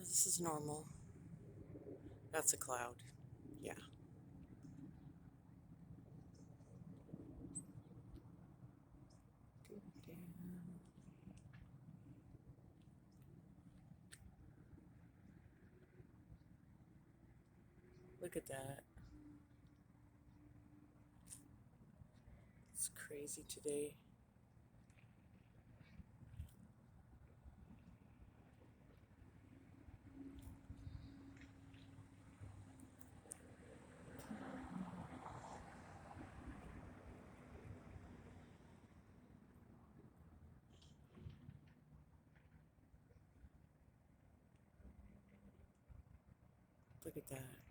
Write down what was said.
this is normal. That's a cloud. Yeah. Look at that. It's crazy today. Look at that.